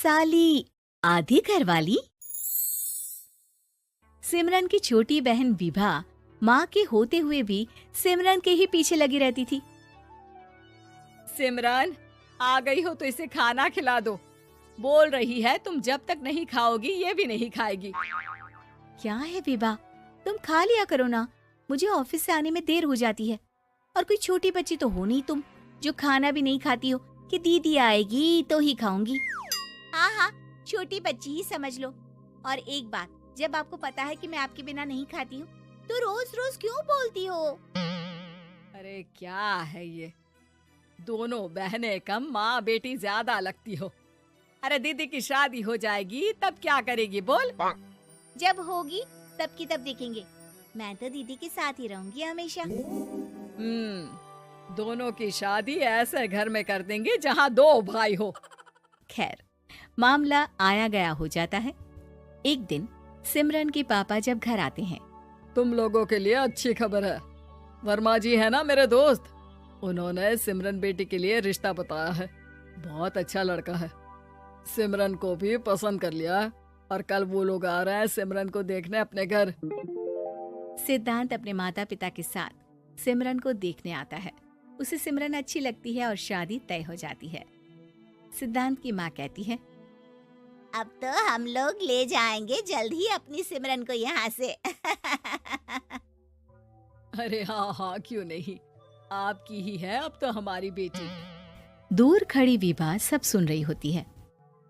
साली आधी घरवाली। सिमरन की छोटी बहन विभा माँ के होते हुए भी सिमरन के ही पीछे लगी रहती थी। सिमरन, आ गई हो तो इसे खाना खिला दो। बोल रही है तुम जब तक नहीं खाओगी ये भी नहीं खाएगी। क्या है विभा, तुम खा लिया करो ना, मुझे ऑफिस से आने में देर हो जाती है। और कोई छोटी बच्ची तो हो नहीं तुम जो खाना भी नहीं खाती हो कि दीदी आएगी तो ही खाऊंगी। हाँ हाँ, छोटी बच्ची ही समझ लो। और एक बात, जब आपको पता है कि मैं आपके बिना नहीं खाती हूँ तो रोज रोज क्यों बोलती हो? अरे क्या है ये, दोनों बहनें कम माँ बेटी ज्यादा लगती हो। अरे दीदी की शादी हो जाएगी तब क्या करेगी बोल? जब होगी तब की तब देखेंगे। मैं तो दीदी के साथ ही रहूंगी हमेशा। दोनों की शादी ऐसे घर में कर देंगे जहाँ दो भाई हो। खैर, मामला आया गया हो जाता है। एक दिन सिमरन के पापा जब घर आते हैं। तुम लोगों के लिए अच्छी खबर है। वर्मा जी है ना मेरे दोस्त, उन्होंने सिमरन बेटी के लिए रिश्ता बताया है। बहुत अच्छा लड़का है, सिमरन को भी पसंद कर लिया है और कल वो लोग आ रहे हैं सिमरन को देखने अपने घर। सिद्धांत अपने माता पिता के साथ सिमरन को देखने आता है। उसे सिमरन अच्छी लगती है और शादी तय हो जाती है। सिद्धांत की माँ कहती है, अब तो हम लोग ले जाएंगे जल्द ही अपनी सिमरन को यहाँ से। अरे हाँ हाँ, क्यों नहीं, आपकी ही है अब तो हमारी बेटी। दूर खड़ी विभा सब सुन रही होती है।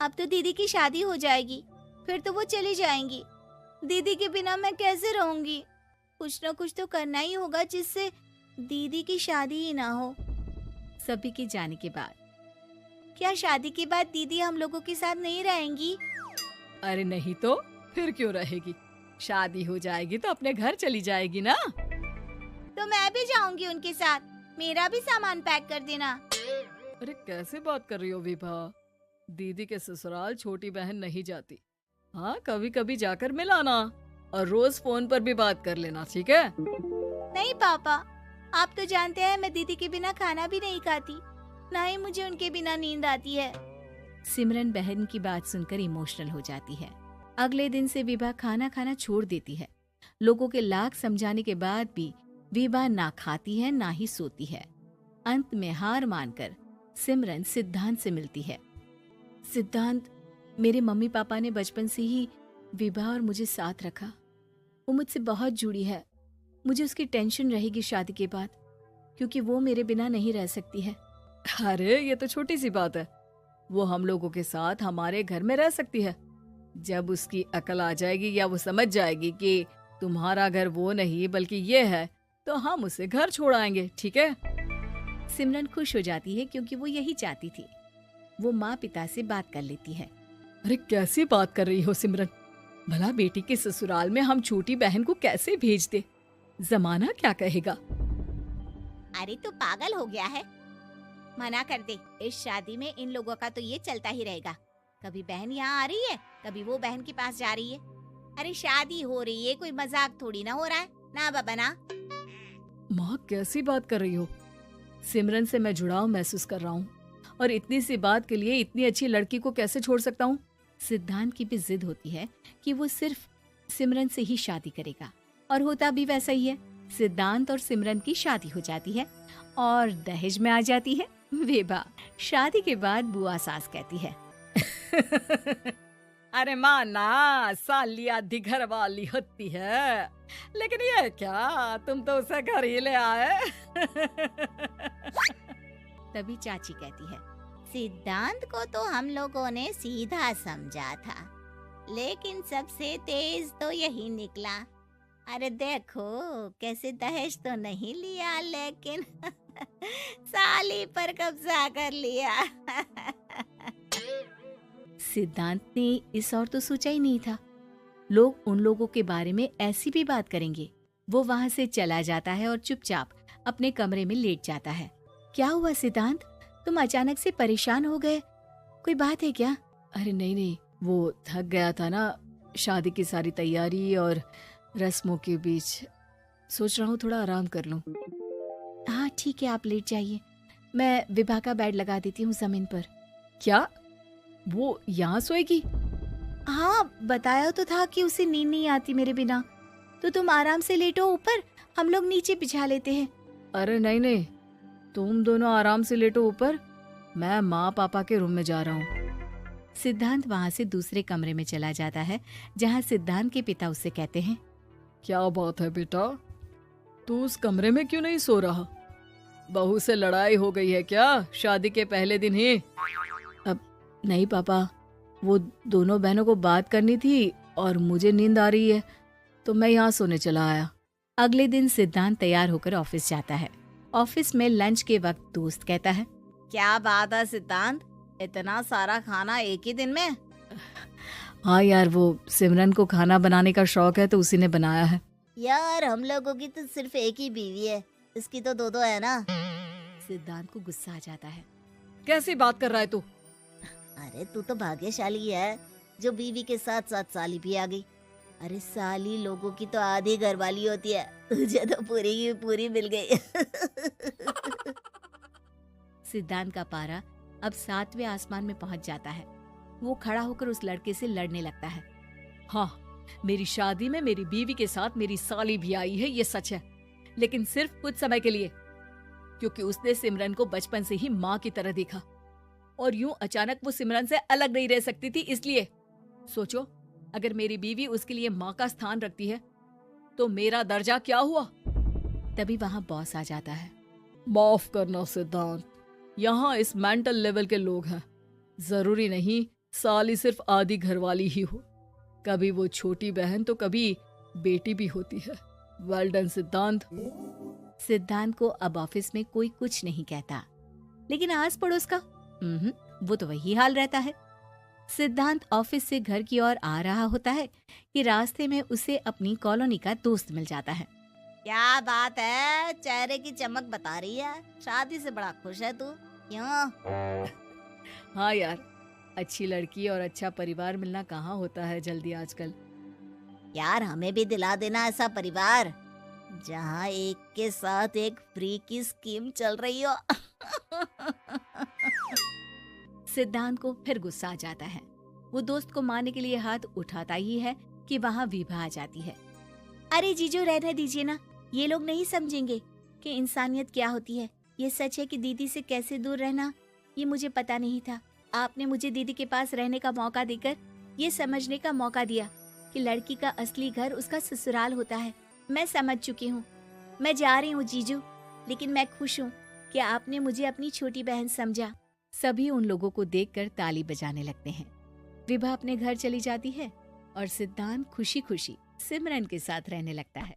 अब तो दीदी की शादी हो जाएगी, फिर तो वो चली जाएंगी। दीदी के बिना मैं कैसे रहूंगी? कुछ न कुछ तो करना ही होगा जिससे दीदी की शादी ही ना हो। सभी के जाने के बाद क्या शादी के बाद दीदी हम लोगों के साथ नहीं रहेंगी? अरे नहीं तो फिर क्यों रहेगी, शादी हो जाएगी तो अपने घर चली जाएगी ना। तो मैं भी जाऊंगी उनके साथ, मेरा भी सामान पैक कर देना। अरे कैसे बात कर रही हो विभा, दीदी के ससुराल छोटी बहन नहीं जाती। हाँ, कभी कभी जाकर मिलाना और रोज फोन पर भी बात कर लेना, ठीक है? नहीं पापा, आप तो जानते हैं मैं दीदी के बिना खाना भी नहीं खाती, ना ही मुझे उनके बिना नींद आती है। सिमरन बहन की बात सुनकर इमोशनल हो जाती है। अगले दिन से विभा खाना खाना छोड़ देती है। लोगों के लाख समझाने के बाद भी विभा ना खाती है ना ही सोती है। अंत में हार मानकर सिमरन सिद्धांत से मिलती है। सिद्धांत, मेरे मम्मी पापा ने बचपन से ही विभा और मुझे साथ रखा। वो मुझसे बहुत जुड़ी है। मुझे उसकी टेंशन रहेगी शादी के बाद, क्योंकि वो मेरे बिना नहीं रह सकती है। अरे ये तो छोटी सी बात है, वो हम लोगों के साथ हमारे घर में रह सकती है। जब उसकी अकल आ जाएगी या वो समझ जाएगी कि तुम्हारा घर वो नहीं बल्कि ये है, तो हम उसे घर छोड़ आएंगे, ठीक है? सिमरन खुश हो जाती है क्योंकि वो यही चाहती थी। वो माँ पिता से बात कर लेती है। अरे कैसी बात कर रही हो सिमरन, भला बेटी के ससुराल में हम छोटी बहन को कैसे भेज दे? जमाना क्या कहेगा? अरे तो पागल हो गया है, मना कर दे। इस शादी में इन लोगों का तो ये चलता ही रहेगा। कभी बहन यहाँ आ रही है, कभी वो बहन के पास जा रही है। अरे शादी हो रही है, कोई मजाक थोड़ी ना हो रहा है ना बाबा ना। माँ कैसी बात कर रही हो, सिमरन से मैं जुड़ाव महसूस कर रहा हूँ और इतनी सी बात के लिए इतनी अच्छी लड़की को कैसे छोड़ सकता हूँ? सिद्धांत की भी जिद होती है कि वो सिर्फ सिमरन से ही शादी करेगा, और होता भी वैसा ही है। सिद्धांत और सिमरन की शादी हो जाती है और दहेज में आ जाती है विभा। शादी के बाद बुआ सास कहती है, अरे माँ ना, साली आधी घर वाली होती है, लेकिन ये क्या, तुम तो उसे घर ही ले आए। तभी चाची कहती है, सिद्धांत को तो हम लोगों ने सीधा समझा था, लेकिन सबसे तेज तो यही निकला। अरे देखो कैसे दहेज तो नहीं लिया, लेकिन साली पर कब्जा कर लिया। सिद्धांत ने इस और तो सोचा ही नहीं था, लोग उन लोगों के बारे में ऐसी भी बात करेंगे। वो वहाँ से चला जाता है और चुपचाप अपने कमरे में लेट जाता है। क्या हुआ सिद्धांत, तुम अचानक से परेशान हो गए, कोई बात है क्या? अरे नहीं नहीं, वो थक गया था ना, शादी की सारी तैयारी और रस्मों के बीच, सोच रहा हूँ थोड़ा आराम कर लूं। हाँ ठीक है, आप लेट जाइए, मैं विभा का बेड लगा देती हूँ जमीन पर। क्या? वो यहाँ सोएगी? हाँ, बताया तो था कि उसे नींद नहीं आती मेरे बिना। तो तुम आराम से लेटो ऊपर, हम लोग नीचे बिछा लेते हैं। अरे नहीं नहीं, तुम दोनों आराम से लेटो ऊपर, मैं माँ पापा के रूम में जा रहा हूँ। सिद्धांत वहाँ से दूसरे कमरे में चला जाता है, जहाँ सिद्धांत के पिता उससे कहते हैं, क्या बात है बेटा, तू उस कमरे में क्यों नहीं सो रहा? बहू से लड़ाई हो गई है क्या शादी के पहले दिन ही? अब नहीं पापा, वो दोनों बहनों को बात करनी थी और मुझे नींद आ रही है, तो मैं यहाँ सोने चला आया। अगले दिन सिद्धांत तैयार होकर ऑफिस जाता है। ऑफिस में लंच के वक्त दोस्त कहता है, क्या बात है सिद्धांत, इतना सारा खाना एक ही दिन में? हाँ यार, वो सिमरन को खाना बनाने का शौक है तो उसी ने बनाया है। यार हम लोगों की तो सिर्फ एक ही बीवी है, इसकी तो दो है ना। सिद्धांत को गुस्सा आ जाता है। कैसी बात कर रहा है तू? अरे तू तो भाग्यशाली है जो बीवी के साथ साथ साली भी आ गई। अरे साली लोगों की तो आधी घरवाली होती है, तुझे तो पूरी की पूरी मिल गई। सिद्धांत का पारा अब 7वें आसमान में पहुंच जाता है। वो खड़ा होकर उस लड़के से लड़ने लगता है। हाँ, मेरी शादी में मेरी बीवी के साथ मेरी साली भी आई है, ये सच है, लेकिन सिर्फ कुछ समय के लिए, क्योंकि उसने सिमरन को बचपन से ही माँ की तरह देखा और यूं अचानक वो सिमरन से अलग नहीं रह सकती थी। इसलिए सोचो, अगर मेरी बीवी उसके लिए माँ का स्थान रखती है तो मेरा दर्जा क्या हुआ? तभी वहाँ बॉस आ जाता है। माफ करना सिद्धांत, यहाँ इस मेंटल लेवल के लोग हैं। जरूरी नहीं साली सिर्फ आधी घरवाली ही हो, कभी वो छोटी बहन तो कभी बेटी भी होती है। वेल डन सिद्धांत। सिद्धांत को अब ऑफिस में कोई कुछ नहीं कहता, लेकिन आस पड़ोस का वो तो वही हाल रहता है। सिद्धांत ऑफिस से घर की ओर आ रहा होता है कि रास्ते में उसे अपनी कॉलोनी का दोस्त मिल जाता है। क्या बात है, चेहरे की चमक बता रही है, शादी से बड़ा खुश है तू, क्यों? हाँ यार, अच्छी लड़की और अच्छा परिवार मिलना कहाँ होता है जल्दी आजकल। यार हमें भी दिला देना ऐसा परिवार जहाँ एक के साथ एक फ्री की स्कीम चल रही हो। सिद्धांत को फिर गुस्सा आ जाता है। वो दोस्त को मारने के लिए हाथ उठाता ही है कि वहाँ विभा आ जाती है। अरे जीजू, रहने दीजिए ना, ये लोग नहीं समझेंगे कि इंसानियत क्या होती है। ये सच है कि दीदी से कैसे दूर रहना, ये मुझे पता नहीं था। आपने मुझे दीदी के पास रहने का मौका देकर ये समझने का मौका दिया कि लड़की का असली घर उसका ससुराल होता है। मैं समझ चुकी हूँ, मैं जा रही हूँ जीजू, लेकिन मैं खुश हूँ कि आपने मुझे अपनी छोटी बहन समझा। सभी उन लोगों को देखकर ताली बजाने लगते हैं। विभा अपने घर चली जाती है और सिद्धांत खुशी खुशी सिमरन के साथ रहने लगता है।